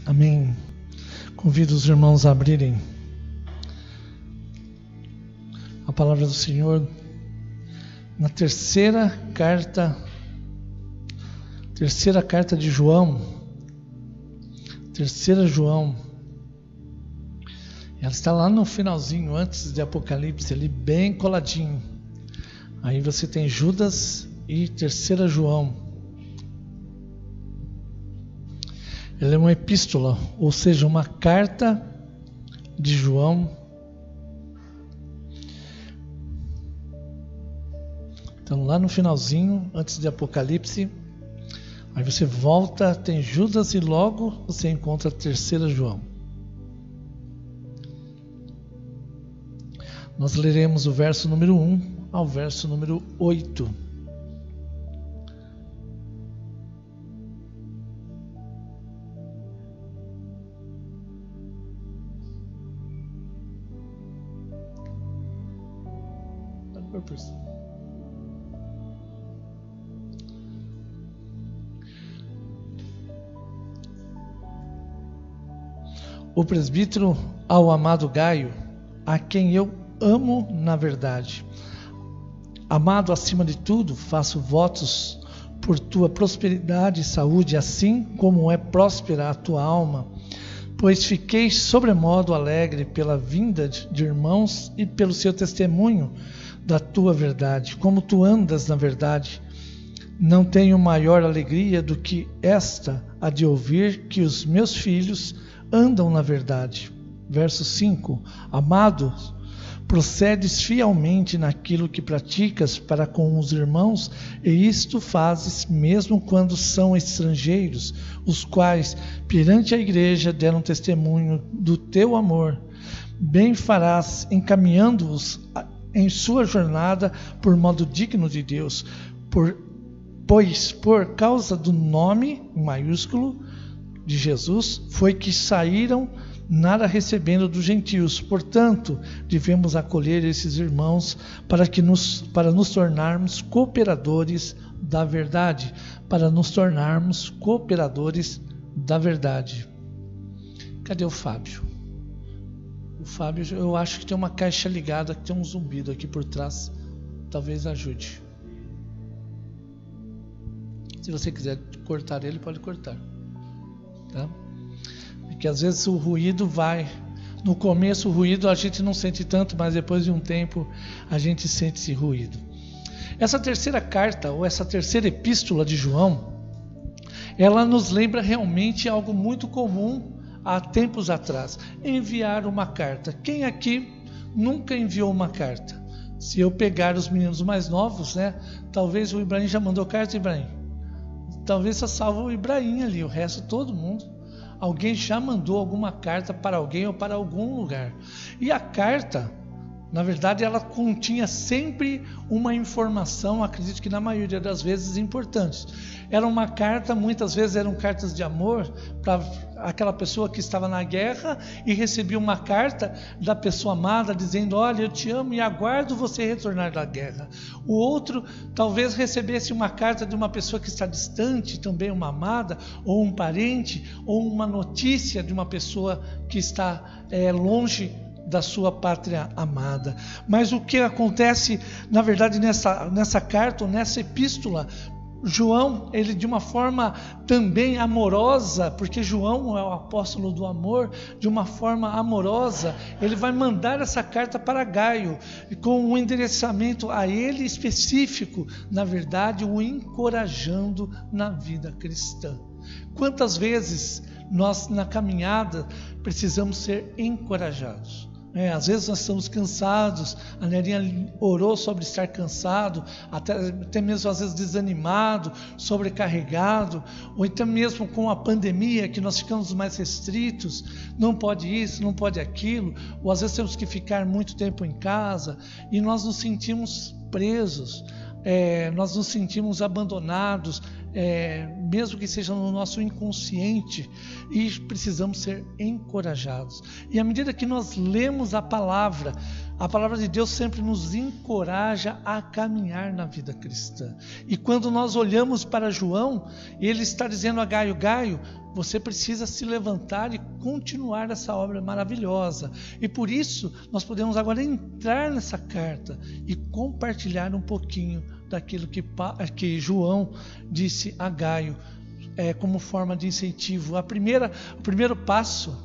Amém. Convido os irmãos a abrirem a palavra do Senhor na terceira carta de João. Terceira João. Ela está lá no finalzinho, antes de Apocalipse, ali bem coladinho. Aí você tem Judas e terceira João. Ela é uma epístola, ou seja, uma carta de João. Então lá no finalzinho, antes de Apocalipse, aí você volta, tem Judas e logo você encontra a terceira João. Nós leremos o verso número 1 ao verso número 8. O presbítero ao amado Gaio, a quem eu amo na verdade. Amado acima de tudo, faço votos por tua prosperidade e saúde, assim como é próspera a tua alma, pois fiquei sobremodo alegre pela vinda de irmãos e pelo seu testemunho da tua verdade. Como tu andas na verdade, não tenho maior alegria do que esta, a de ouvir que os meus filhos andam na verdade. Verso 5. Amado, procedes fielmente naquilo que praticas para com os irmãos, e isto fazes mesmo quando são estrangeiros, os quais perante a igreja deram testemunho do teu amor. Bem farás encaminhando-os em sua jornada por modo digno de Deus, pois por causa do nome maiúsculo de Jesus foi que saíram, nada recebendo dos gentios. Portanto, devemos acolher esses irmãos para nos tornarmos cooperadores da verdade. Para nos tornarmos cooperadores da verdade. Cadê o Fábio? O Fábio, eu acho que tem uma caixa ligada, que tem um zumbido aqui por trás. Talvez ajude. Se você quiser cortar ele, pode cortar. Tá? Porque às vezes o ruído vai. No começo o ruído a gente não sente tanto, mas depois de um tempo a gente sente esse ruído. Essa terceira carta, ou essa terceira epístola de João, ela nos lembra realmente algo muito comum há tempos atrás: enviar uma carta. Quem aqui nunca enviou uma carta? Se eu pegar os meninos mais novos, né? Talvez o Ibrahim já mandou carta, Ibrahim. Talvez só salva o Ibrahim ali, o resto todo mundo. Alguém já mandou alguma carta para alguém ou para algum lugar. E a carta, na verdade, ela continha sempre uma informação, acredito que na maioria das vezes importante. Era uma carta, muitas vezes eram cartas de amor para aquela pessoa que estava na guerra e recebia uma carta da pessoa amada dizendo: olha, eu te amo e aguardo você retornar da guerra. O outro talvez recebesse uma carta de uma pessoa que está distante, também uma amada, ou um parente, ou uma notícia de uma pessoa que está longe da sua pátria amada. Mas o que acontece, na verdade, nessa carta, ou nessa epístola, João, ele de uma forma também amorosa, porque João é o apóstolo do amor, de uma forma amorosa, ele vai mandar essa carta para Gaio, com um endereçamento a ele específico, na verdade, o encorajando na vida cristã. Quantas vezes nós na caminhada precisamos ser encorajados? Às vezes nós estamos cansados, a Nerinha orou sobre estar cansado, até mesmo às vezes desanimado, sobrecarregado, ou então mesmo com a pandemia que nós ficamos mais restritos, não pode isso, não pode aquilo, ou às vezes temos que ficar muito tempo em casa e nós nos sentimos presos, nós nos sentimos abandonados, mesmo que seja no nosso inconsciente, e precisamos ser encorajados. E à medida que nós lemos a palavra, A palavra de Deus sempre nos encoraja a caminhar na vida cristã. E quando nós olhamos para João, ele está dizendo a Gaio: Gaio, você precisa se levantar e continuar essa obra maravilhosa. E por isso nós podemos agora entrar nessa carta e compartilhar um pouquinho daquilo que João disse a Gaio, como forma de incentivo. O primeiro passo,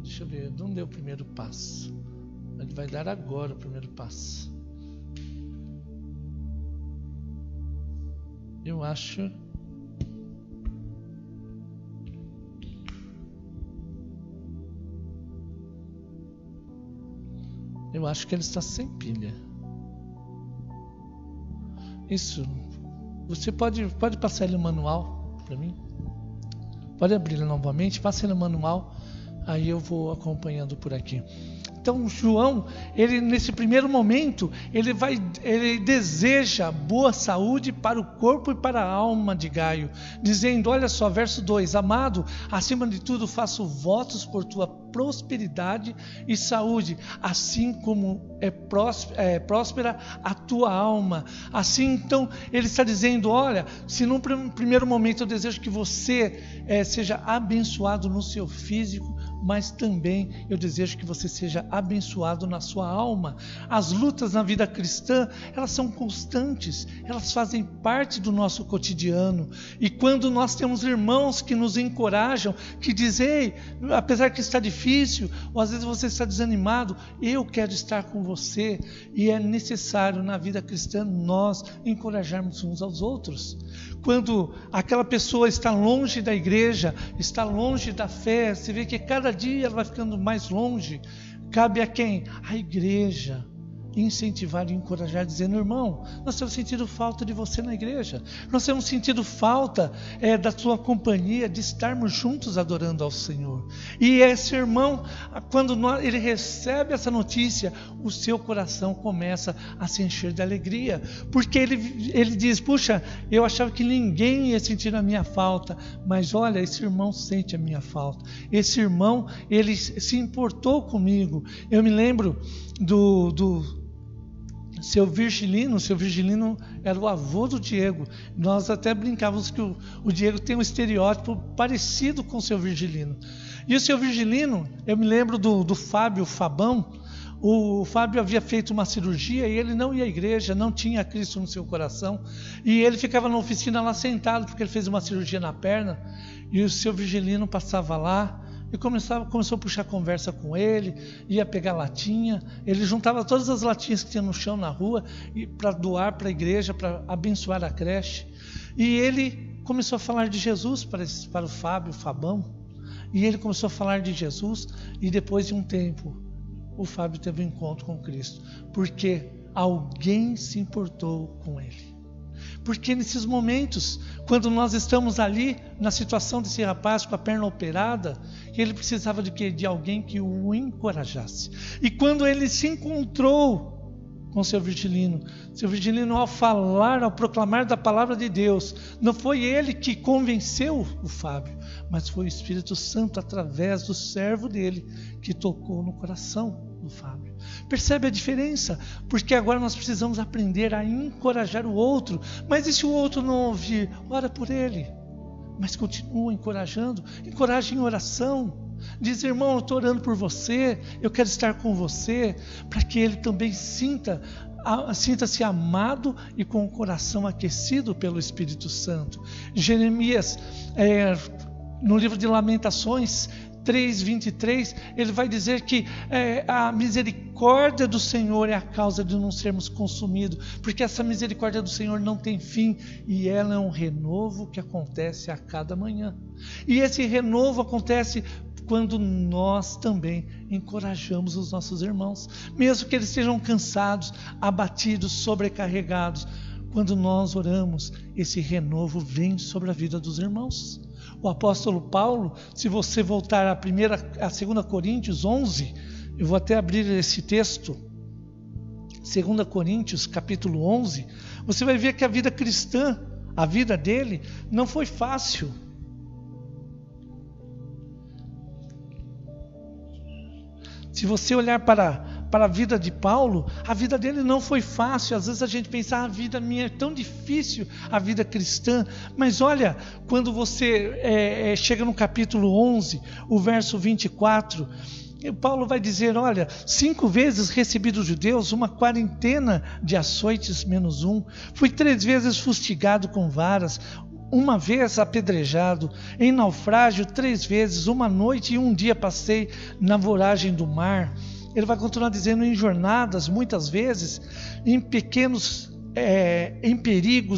deixa eu ver, não deu o primeiro passo. Ele vai dar agora o primeiro passo. Eu acho que ele está sem pilha. Isso. Você pode passar ele no manual para mim? Pode abrir ele novamente, passa ele no manual. Aí eu vou acompanhando por aqui. Então João, ele nesse primeiro momento, ele deseja boa saúde para o corpo e para a alma de Gaio, dizendo, olha só, verso 2, amado, acima de tudo faço votos por tua prosperidade e saúde, assim como é próspera a tua alma. Assim, então, ele está dizendo, olha, se num primeiro momento eu desejo que você seja abençoado no seu físico, mas também eu desejo que você seja abençoado na sua alma. As lutas na vida cristã, elas são constantes, elas fazem parte do nosso cotidiano. E quando nós temos irmãos que nos encorajam, que dizem, ei, apesar que está difícil, ou às vezes você está desanimado, eu quero estar com você. E é necessário na vida cristã nós encorajarmos uns aos outros. Quando aquela pessoa está longe da igreja, está longe da fé, você vê que cada dia ela vai ficando mais longe. Cabe a quem? A igreja. Incentivar e encorajar, dizendo, irmão, nós temos sentido falta de você na igreja, nós temos sentido falta da sua companhia, de estarmos juntos adorando ao Senhor. E esse irmão, quando ele recebe essa notícia, o seu coração começa a se encher de alegria, porque ele diz, puxa, eu achava que ninguém ia sentir a minha falta, mas olha, esse irmão sente a minha falta, esse irmão, ele se importou comigo. Eu me lembro do seu Virgilino era o avô do Diego. Nós até brincávamos que o Diego tem um estereótipo parecido com o seu Virgilino. E o seu Virgilino, eu me lembro do Fábio Fabão. O Fábio havia feito uma cirurgia e ele não ia à igreja, não tinha Cristo no seu coração. E ele ficava na oficina lá sentado, porque ele fez uma cirurgia na perna. E o seu Virgilino passava lá e começou a puxar conversa com ele, ia pegar latinha, ele juntava todas as latinhas que tinha no chão na rua para doar para a igreja, para abençoar a creche. E ele começou a falar de Jesus para o Fábio, o Fabão, e ele começou a falar de Jesus, e depois de um tempo o Fábio teve um encontro com Cristo, porque alguém se importou com ele. Porque nesses momentos, quando nós estamos ali, na situação desse rapaz com a perna operada, ele precisava de quê? De alguém que o encorajasse. E quando ele se encontrou com seu Virgilino, ao falar, ao proclamar da palavra de Deus, não foi ele que convenceu o Fábio, mas foi o Espírito Santo, através do servo dele, que tocou no coração do Fábio. Percebe a diferença? Porque agora nós precisamos aprender a encorajar o outro. Mas e se o outro não ouvir? Ora por ele. Mas continua encorajando. Encoraje em oração. Diz, irmão, eu estou orando por você, eu quero estar com você, para que ele também sinta-se amado e com o coração aquecido pelo Espírito Santo. Jeremias, no livro de Lamentações 3:23, ele vai dizer que a misericórdia do Senhor é a causa de não sermos consumidos, porque essa misericórdia do Senhor não tem fim, e ela é um renovo que acontece a cada manhã. E esse renovo acontece quando nós também encorajamos os nossos irmãos, mesmo que eles estejam cansados, abatidos, sobrecarregados. Quando nós oramos, esse renovo vem sobre a vida dos irmãos. O apóstolo Paulo, se você voltar a 2 Coríntios 11, eu vou até abrir esse texto, 2 Coríntios capítulo 11, você vai ver que a vida cristã, a vida dele, não foi fácil. Se você olhar para para a vida de Paulo, a vida dele não foi fácil. Às vezes a gente pensa, a vida minha é tão difícil, a vida cristã. Mas olha, quando você chega no capítulo 11, o verso 24, Paulo vai dizer, olha, 5 vezes recebi dos judeus uma quarentena de açoites menos 1. Fui 3 vezes fustigado com varas, 1 vez apedrejado, em naufrágio 3 vezes, 1 noite e 1 dia passei na voragem do mar. Ele vai continuar dizendo, em jornadas, muitas vezes, em perigos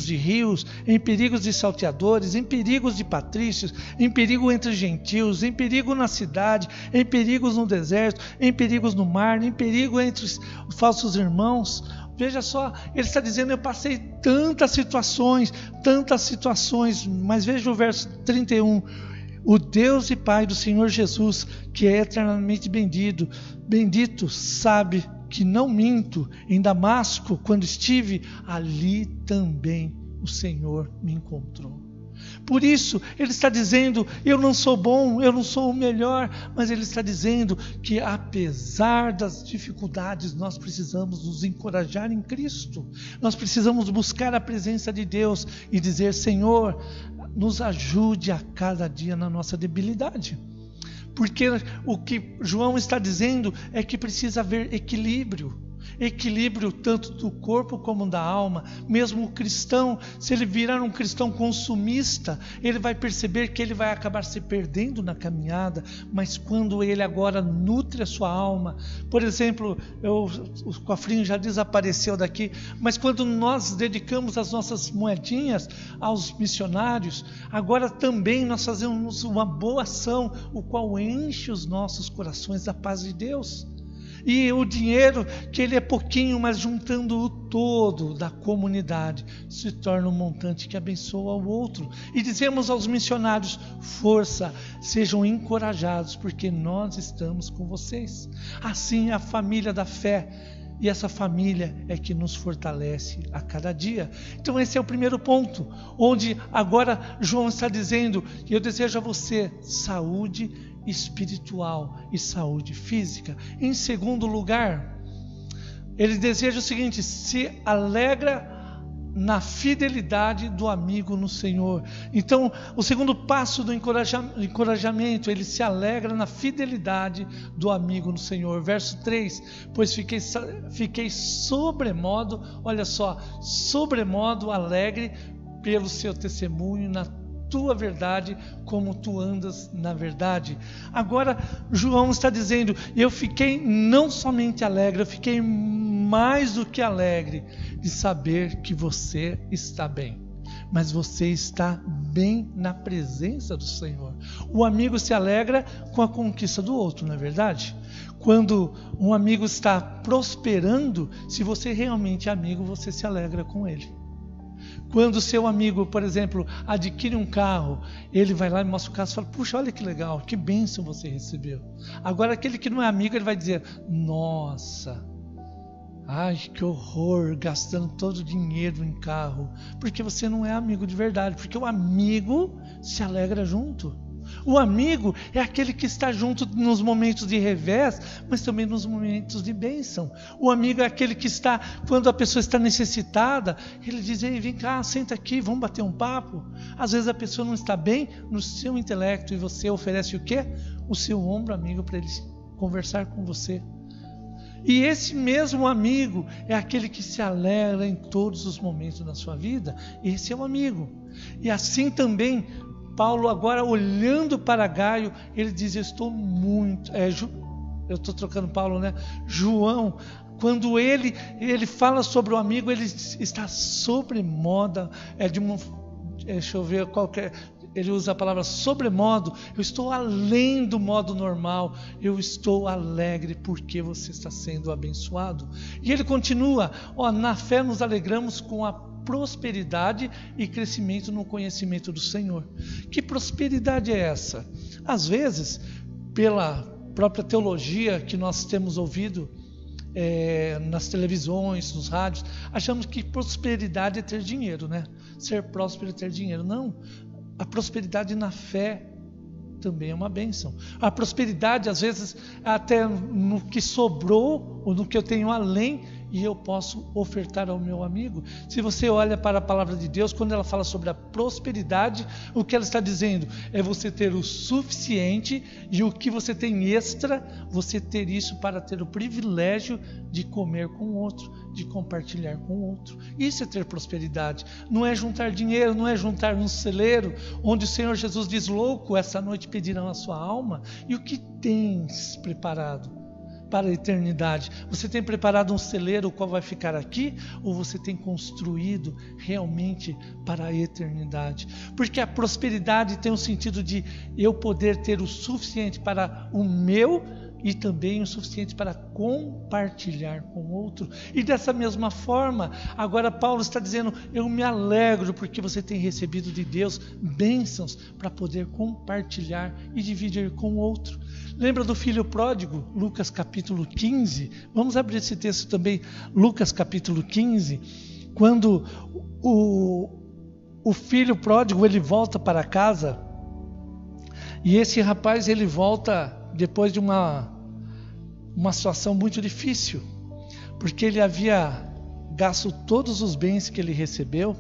de rios, em perigos de salteadores, em perigos de patrícios, em perigo entre gentios, em perigo na cidade, em perigos no deserto, em perigos no mar, em perigo entre os falsos irmãos. Veja só, ele está dizendo, eu passei tantas situações, mas veja o verso 31. O Deus e Pai do Senhor Jesus, que é eternamente bendito, sabe que não minto. Em Damasco, quando estive, ali também o Senhor me encontrou. Por isso, ele está dizendo, eu não sou bom, eu não sou o melhor, mas ele está dizendo que apesar das dificuldades, nós precisamos nos encorajar em Cristo. Nós precisamos buscar a presença de Deus e dizer, Senhor, nos ajude a cada dia na nossa debilidade. Porque o que João está dizendo é que precisa haver equilíbrio tanto do corpo como da alma. Mesmo o cristão, se ele virar um cristão consumista, ele vai perceber que ele vai acabar se perdendo na caminhada. Mas quando ele agora nutre a sua alma, por exemplo, o cofrinho já desapareceu daqui, mas quando nós dedicamos as nossas moedinhas aos missionários, agora também nós fazemos uma boa ação, o qual enche os nossos corações da paz de Deus. E o dinheiro, que ele é pouquinho, mas juntando o todo da comunidade, se torna um montante que abençoa o outro. E dizemos aos missionários, força, sejam encorajados, porque nós estamos com vocês. Assim a família da fé, e essa família é que nos fortalece a cada dia. Então esse é o primeiro ponto, onde agora João está dizendo, e eu desejo a você saúde espiritual e saúde física. Em segundo lugar, ele deseja o seguinte, se alegra na fidelidade do amigo no Senhor. Então, o segundo passo do encorajamento, ele se alegra na fidelidade do amigo no Senhor. Verso 3, pois fiquei sobremodo, olha só, sobremodo alegre pelo seu testemunho na tua verdade, como tu andas na verdade. Agora João está dizendo, eu fiquei não somente alegre, eu fiquei mais do que alegre de saber que você está bem, mas você está bem na presença do Senhor. O amigo se alegra com a conquista do outro, não é verdade? Quando um amigo está prosperando, se você realmente é amigo, você se alegra com ele. Quando o seu amigo, por exemplo, adquire um carro, ele vai lá e mostra o carro e fala, puxa, olha que legal, que bênção você recebeu. Agora aquele que não é amigo, ele vai dizer, nossa, ai que horror, gastando todo o dinheiro em carro. Porque você não é amigo de verdade, porque o amigo se alegra junto. O amigo é aquele que está junto nos momentos de revés, mas também nos momentos de bênção. O amigo é aquele que está, quando a pessoa está necessitada, ele diz, ei, vem cá, senta aqui, vamos bater um papo. Às vezes a pessoa não está bem no seu intelecto e você oferece o quê? O seu ombro amigo para ele conversar com você. E esse mesmo amigo é aquele que se alegra em todos os momentos da sua vida. Esse é o amigo. E assim também Paulo, agora olhando para Gaio, ele diz, eu estou muito... eu estou trocando Paulo, né? João, quando ele fala sobre o amigo, ele está sobremodo, deixa eu ver qual que é, ele usa a palavra sobremodo, eu estou além do modo normal, eu estou alegre porque você está sendo abençoado. E ele continua, na fé nos alegramos com a prosperidade e crescimento no conhecimento do Senhor. Que prosperidade é essa? Às vezes, pela própria teologia que nós temos ouvido nas televisões, nos rádios, achamos que prosperidade é ter dinheiro, né? Ser próspero é ter dinheiro. Não. A prosperidade na fé também é uma bênção. A prosperidade, às vezes, até no que sobrou, ou no que eu tenho além, e eu posso ofertar ao meu amigo. Se você olha para a palavra de Deus, quando ela fala sobre a prosperidade, o que ela está dizendo é você ter o suficiente, e o que você tem extra, você ter isso para ter o privilégio de comer com o outro, de compartilhar com o outro. Isso é ter prosperidade. Não é juntar dinheiro, não é juntar um celeiro, onde o Senhor Jesus diz: louco, essa noite pedirão a sua alma. E o que tens preparado para a eternidade? Você tem preparado um celeiro, o qual vai ficar aqui, ou você tem construído realmente para a eternidade? Porque a prosperidade tem o sentido de eu poder ter o suficiente para o meu e também o suficiente para compartilhar com o outro. E dessa mesma forma, agora Paulo está dizendo: eu me alegro porque você tem recebido de Deus bênçãos para poder compartilhar e dividir com o outro. Lembra do filho pródigo? Lucas capítulo 15. Vamos abrir esse texto também, Lucas capítulo 15. Quando o filho pródigo, ele volta para casa, e esse rapaz, ele volta depois de uma situação muito difícil, porque ele havia gasto todos os bens que ele recebeu,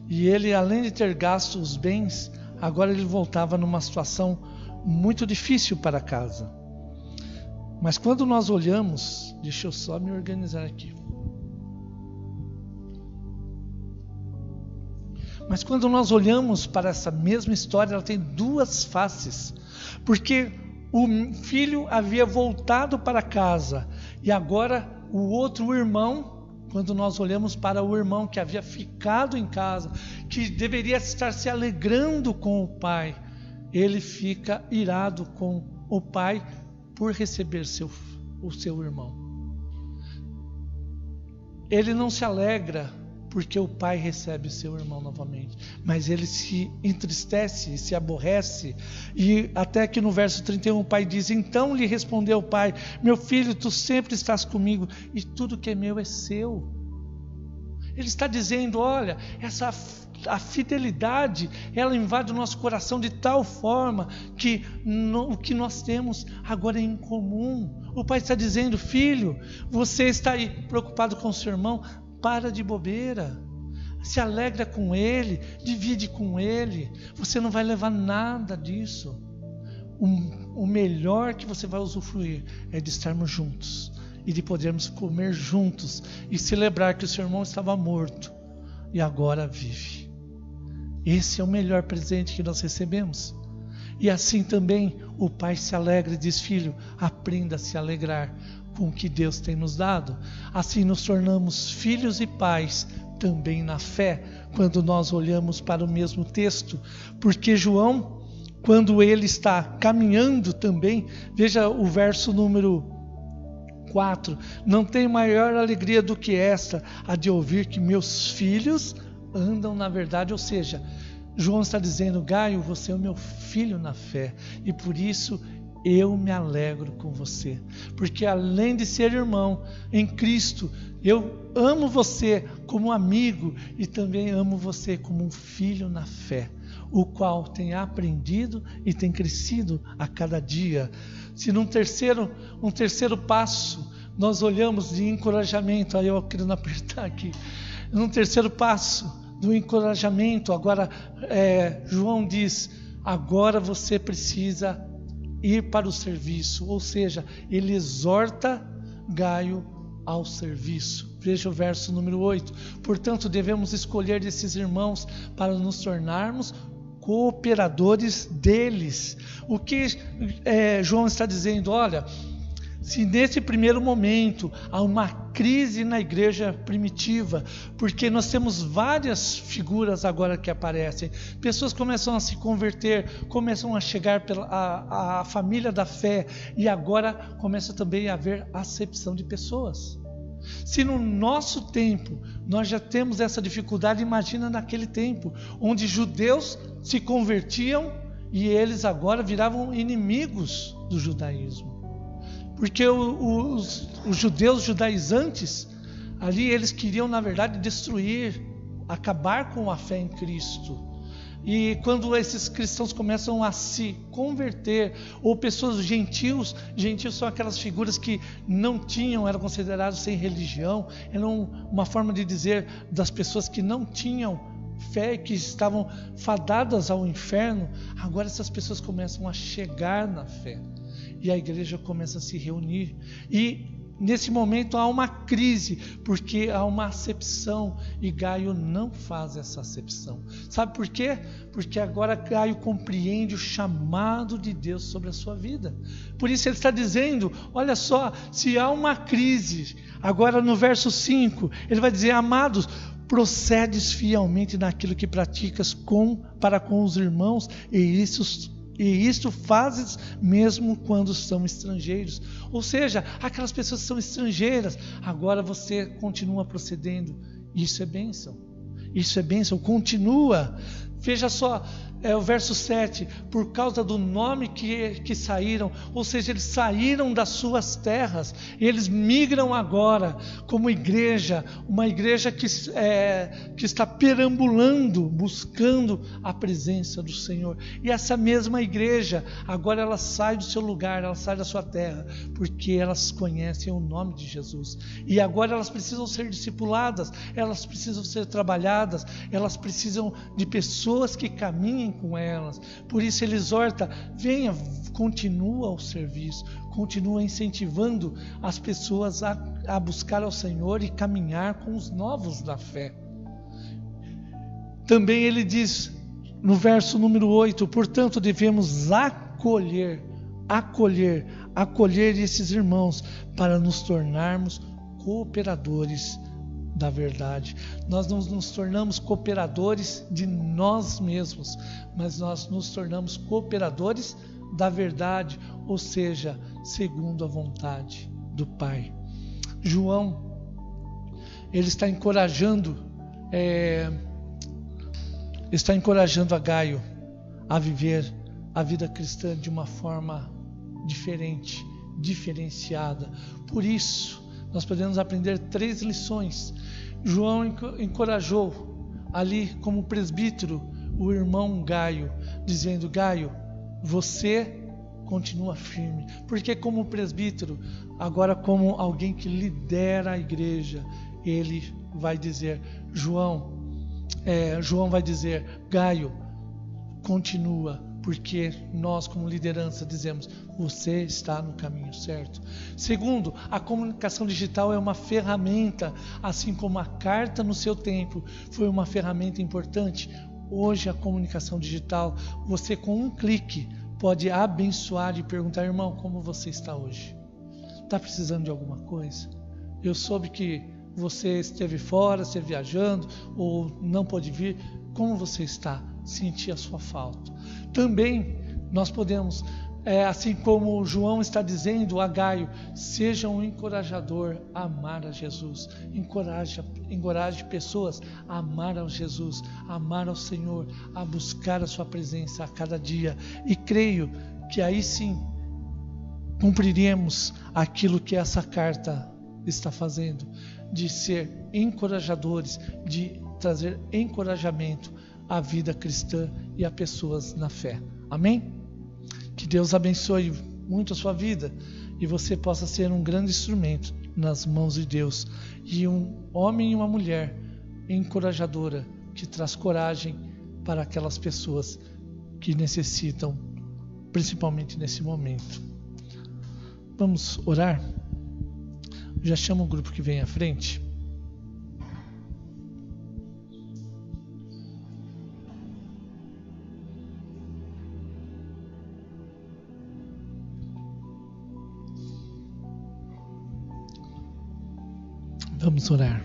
e ele, além de ter gasto os bens, agora ele voltava numa situação muito difícil para casa. Mas quando nós olhamos, deixa eu só me organizar aqui. Mas quando nós olhamos para essa mesma história, ela tem duas faces, porque o filho havia voltado para casa, e agora o outro irmão, quando nós olhamos para o irmão que havia ficado em casa, que deveria estar se alegrando com o pai, ele fica irado com o pai por receber o seu irmão. Ele não se alegra porque o pai recebe seu irmão novamente, mas ele se entristece, se aborrece. E até que no verso 31 o pai diz: então lhe respondeu o pai: meu filho, tu sempre estás comigo, e tudo que é meu é seu. Ele está dizendo: olha, a fidelidade, ela invade o nosso coração de tal forma que o que nós temos agora é em comum. O pai está dizendo: filho, você está aí preocupado com o seu irmão, para de bobeira, se alegra com ele, divide com ele, você não vai levar nada disso. O melhor que você vai usufruir é de estarmos juntos e de podermos comer juntos e celebrar que o seu irmão estava morto e agora vive. Esse é o melhor presente que nós recebemos. E assim também o pai se alegra e diz: filho, aprenda a se alegrar com o que Deus tem nos dado. Assim nos tornamos filhos e pais também na fé, quando nós olhamos para o mesmo texto. Porque João, quando ele está caminhando também, veja o verso número 4: não tem maior alegria do que esta, a de ouvir que meus filhos andam na verdade. Ou seja, João está dizendo: Gaio, você é o meu filho na fé, e por isso eu me alegro com você, porque além de ser irmão em Cristo, eu amo você como amigo e também amo você como um filho na fé, o qual tem aprendido e tem crescido a cada dia. Se um terceiro passo nós olhamos de encorajamento, aí eu querendo apertar aqui, num terceiro passo do encorajamento, agora João diz: agora você precisa ir para o serviço, ou seja, ele exorta Gaio ao serviço. Veja o verso número 8: portanto devemos escolher desses irmãos para nos tornarmos cooperadores deles. O que João está dizendo? Olha, se nesse primeiro momento há uma crise na igreja primitiva, porque nós temos várias figuras agora que aparecem, pessoas começam a se converter, começam a chegar a família da fé, e agora começa também a haver acepção de pessoas. Se no nosso tempo nós já temos essa dificuldade, imagina naquele tempo, onde judeus se convertiam e eles agora viravam inimigos do judaísmo. Porque os judeus judaizantes, ali eles queriam na verdade destruir, acabar com a fé em Cristo. E quando esses cristãos começam a se converter, ou pessoas gentios são aquelas figuras que não tinham, eram considerados sem religião, eram uma forma de dizer das pessoas que não tinham fé, que estavam fadadas ao inferno. Agora essas pessoas começam a chegar na fé, e a igreja começa a se reunir, e nesse momento há uma crise, porque há uma acepção, e Gaio não faz essa acepção. Sabe por quê? Porque agora Gaio compreende o chamado de Deus sobre a sua vida. Por isso ele está dizendo, olha só, se há uma crise, agora no verso 5, ele vai dizer: amados, procedes fielmente naquilo que praticas para com os irmãos, e isto fazes mesmo quando são estrangeiros. Ou seja, aquelas pessoas que são estrangeiras, agora você continua procedendo. Isso é bênção. Isso é bênção. Continua. Veja só, o verso 7, por causa do nome que saíram, ou seja, eles saíram das suas terras, eles migram agora como igreja, uma igreja que está perambulando, buscando a presença do Senhor. E essa mesma igreja, agora ela sai do seu lugar, ela sai da sua terra, porque elas conhecem o nome de Jesus. E agora elas precisam ser discipuladas, elas precisam ser trabalhadas, elas precisam de pessoas que caminhem com elas. Por isso ele exorta: venha, continua o serviço, continua incentivando as pessoas a buscar ao Senhor e caminhar com os novos da fé. Também ele diz no verso número 8: portanto devemos acolher esses irmãos para nos tornarmos cooperadores da verdade. Nós não nos tornamos cooperadores de nós mesmos, mas nós nos tornamos cooperadores da verdade, ou seja, segundo a vontade do Pai. João, ele está encorajando a Gaio a viver a vida cristã de uma forma diferente, diferenciada. Por isso, nós podemos aprender 3 lições. João encorajou ali como presbítero o irmão Gaio, dizendo: Gaio, você continua firme. Porque como presbítero, agora como alguém que lidera a igreja, ele vai dizer, João vai dizer: Gaio, continua, porque nós como liderança dizemos: você está no caminho certo. Segundo, a comunicação digital é uma ferramenta, assim como a carta no seu tempo foi uma ferramenta importante. Hoje a comunicação digital, você com um clique pode abençoar e perguntar: irmão, como você está hoje? Está precisando de alguma coisa? Eu soube que você esteve fora, esteve viajando ou não pôde vir. Como você está? Senti a sua falta. Também nós podemos, assim como João está dizendo a Gaio, seja um encorajador a amar a Jesus. Encoraje pessoas a amar a Jesus, a amar ao Senhor, a buscar a sua presença a cada dia. E creio que aí sim cumpriremos aquilo que essa carta está fazendo, de ser encorajadores, de trazer encorajamento à vida cristã e a pessoas na fé. Amém? Que Deus abençoe muito a sua vida e você possa ser um grande instrumento nas mãos de Deus, e um homem e uma mulher encorajadora que traz coragem para aquelas pessoas que necessitam, principalmente nesse momento. Vamos orar? Já chamo o grupo que vem à frente. Vamos orar.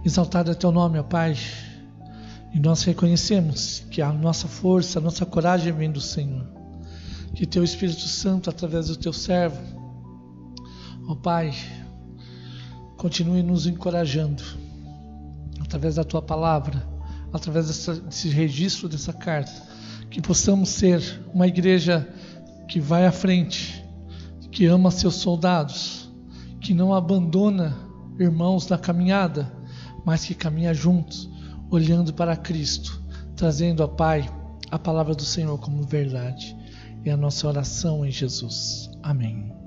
Exaltado é teu nome, ó Pai, e nós reconhecemos que a nossa força, a nossa coragem vem do Senhor. Que teu Espírito Santo, através do teu servo, ó Pai, continue nos encorajando, através da tua palavra, através desse registro dessa carta, que possamos ser uma igreja que vai à frente, que ama seus soldados, que não abandona irmãos na caminhada, mas que caminha juntos, olhando para Cristo, trazendo, ó Pai, a palavra do Senhor como verdade. E a nossa oração em Jesus. Amém.